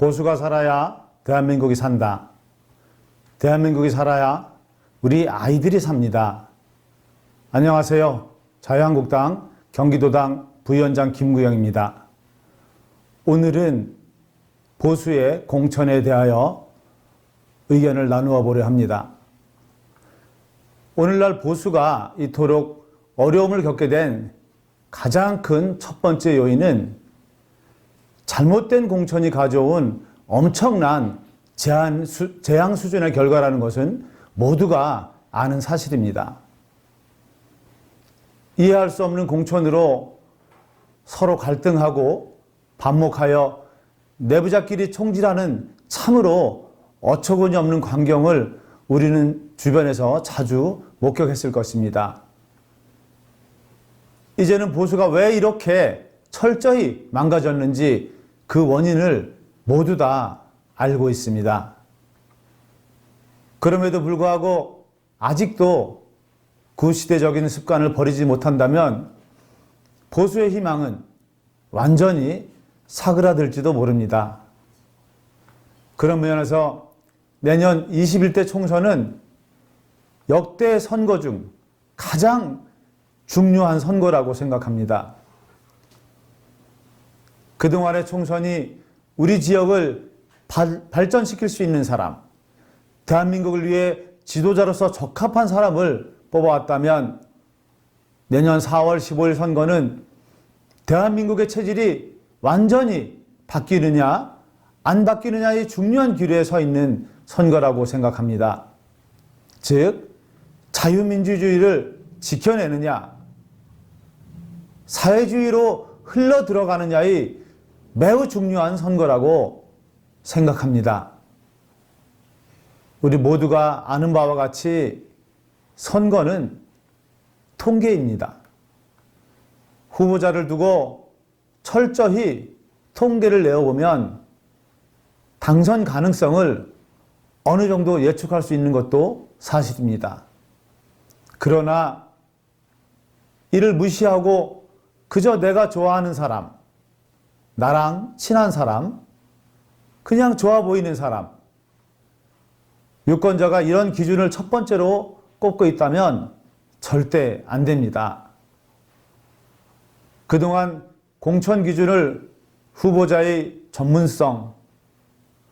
보수가 살아야 대한민국이 산다. 대한민국이 살아야 우리 아이들이 삽니다. 안녕하세요. 자유한국당 경기도당 부위원장 김구영입니다. 오늘은 보수의 공천에 대하여 의견을 나누어 보려 합니다. 오늘날 보수가 이토록 어려움을 겪게 된 가장 큰 첫 번째 요인은 잘못된 공천이 가져온 엄청난 재앙 수준의 결과라는 것은 모두가 아는 사실입니다. 이해할 수 없는 공천으로 서로 갈등하고 반목하여 내부자끼리 총질하는 참으로 어처구니 없는 광경을 우리는 주변에서 자주 목격했을 것입니다. 이제는 보수가 왜 이렇게 철저히 망가졌는지 그 원인을 모두 다 알고 있습니다. 그럼에도 불구하고 아직도 구시대적인 습관을 버리지 못한다면 보수의 희망은 완전히 사그라들지도 모릅니다. 그런 면에서 내년 21대 총선은 역대 선거 중 가장 중요한 선거라고 생각합니다. 그동안의 총선이 우리 지역을 발전시킬 수 있는 사람, 대한민국을 위해 지도자로서 적합한 사람을 뽑아왔다면 내년 4월 15일 선거는 대한민국의 체질이 완전히 바뀌느냐 안 바뀌느냐의 중요한 기로에 서 있는 선거라고 생각합니다. 즉 자유민주주의를 지켜내느냐 사회주의로 흘러 들어가느냐의 매우 중요한 선거라고 생각합니다. 우리 모두가 아는 바와 같이 선거는 통계입니다. 후보자를 두고 철저히 통계를 내어보면 당선 가능성을 어느 정도 예측할 수 있는 것도 사실입니다. 그러나 이를 무시하고 그저 내가 좋아하는 사람, 나랑 친한 사람, 그냥 좋아 보이는 사람, 유권자가 이런 기준을 첫 번째로 꼽고 있다면 절대 안 됩니다. 그동안 공천 기준을 후보자의 전문성,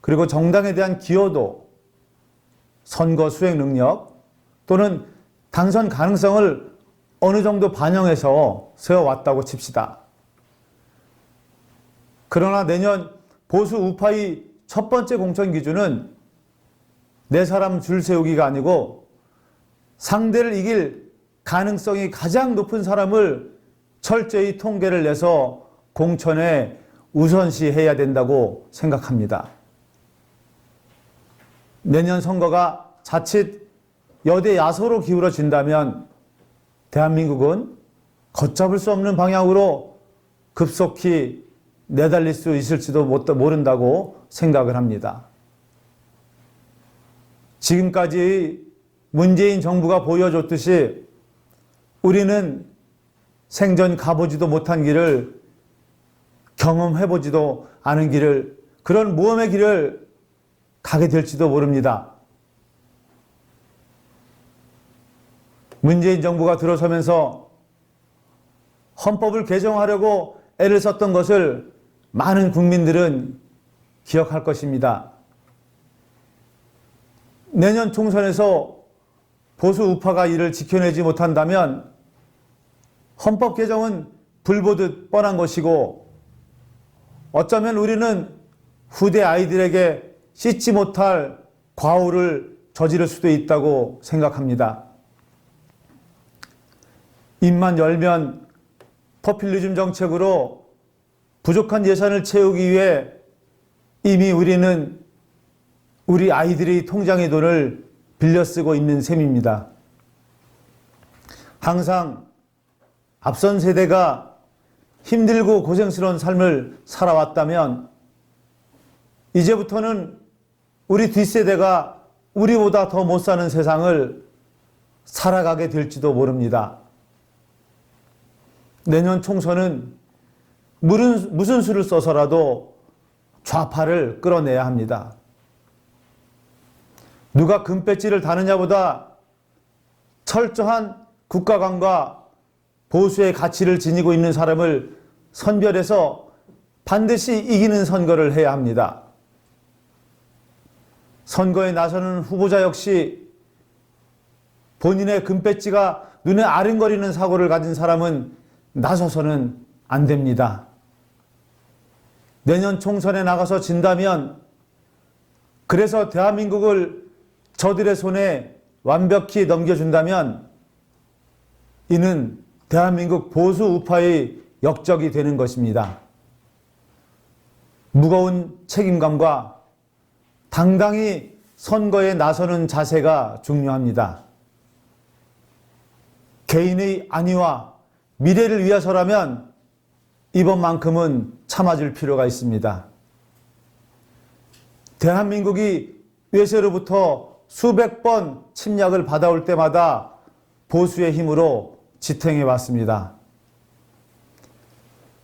그리고 정당에 대한 기여도, 선거 수행 능력 또는 당선 가능성을 어느 정도 반영해서 세워왔다고 칩시다. 그러나 내년 보수 우파의 첫 번째 공천 기준은 내 사람 줄 세우기가 아니고 상대를 이길 가능성이 가장 높은 사람을 철저히 통계를 내서 공천에 우선시해야 된다고 생각합니다. 내년 선거가 자칫 여대 야소로 기울어진다면 대한민국은 걷잡을 수 없는 방향으로 급속히 내달릴 수 있을지도 모른다고 생각을 합니다. 지금까지 문재인 정부가 보여줬듯이 우리는 생전 가보지도 못한 길을 경험해보지도 않은 길을 그런 모험의 길을 가게 될지도 모릅니다. 문재인 정부가 들어서면서 헌법을 개정하려고 애를 썼던 것을 많은 국민들은 기억할 것입니다. 내년 총선에서 보수 우파가 이를 지켜내지 못한다면 헌법 개정은 불보듯 뻔한 것이고 어쩌면 우리는 후대 아이들에게 씻지 못할 과오를 저지를 수도 있다고 생각합니다. 입만 열면 포퓰리즘 정책으로 부족한 예산을 채우기 위해 이미 우리는 우리 아이들의 통장의 돈을 빌려 쓰고 있는 셈입니다. 항상 앞선 세대가 힘들고 고생스러운 삶을 살아왔다면 이제부터는 우리 뒷세대가 우리보다 더 못 사는 세상을 살아가게 될지도 모릅니다. 내년 총선은 무슨 수를 써서라도 좌파를 끌어내야 합니다. 누가 금배지를 다느냐보다 철저한 국가관과 보수의 가치를 지니고 있는 사람을 선별해서 반드시 이기는 선거를 해야 합니다. 선거에 나서는 후보자 역시 본인의 금배지가 눈에 아른거리는 사고를 가진 사람은 나서서는 안 됩니다. 내년 총선에 나가서 진다면, 그래서 대한민국을 저들의 손에 완벽히 넘겨준다면 이는 대한민국 보수 우파의 역적이 되는 것입니다. 무거운 책임감과 당당히 선거에 나서는 자세가 중요합니다. 개인의 안위와 미래를 위해서라면 이번만큼은 참아줄 필요가 있습니다. 대한민국이 외세로부터 수백 번 침략을 받아올 때마다 보수의 힘으로 지탱해 왔습니다.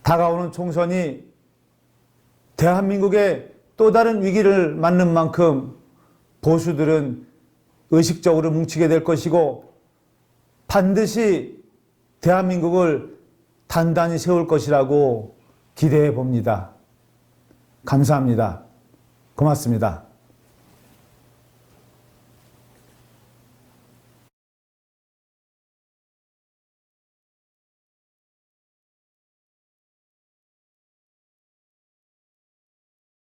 다가오는 총선이 대한민국의 또 다른 위기를 맞는 만큼 보수들은 의식적으로 뭉치게 될 것이고 반드시 대한민국을 단단히 세울 것이라고 기대해 봅니다. 감사합니다. 고맙습니다.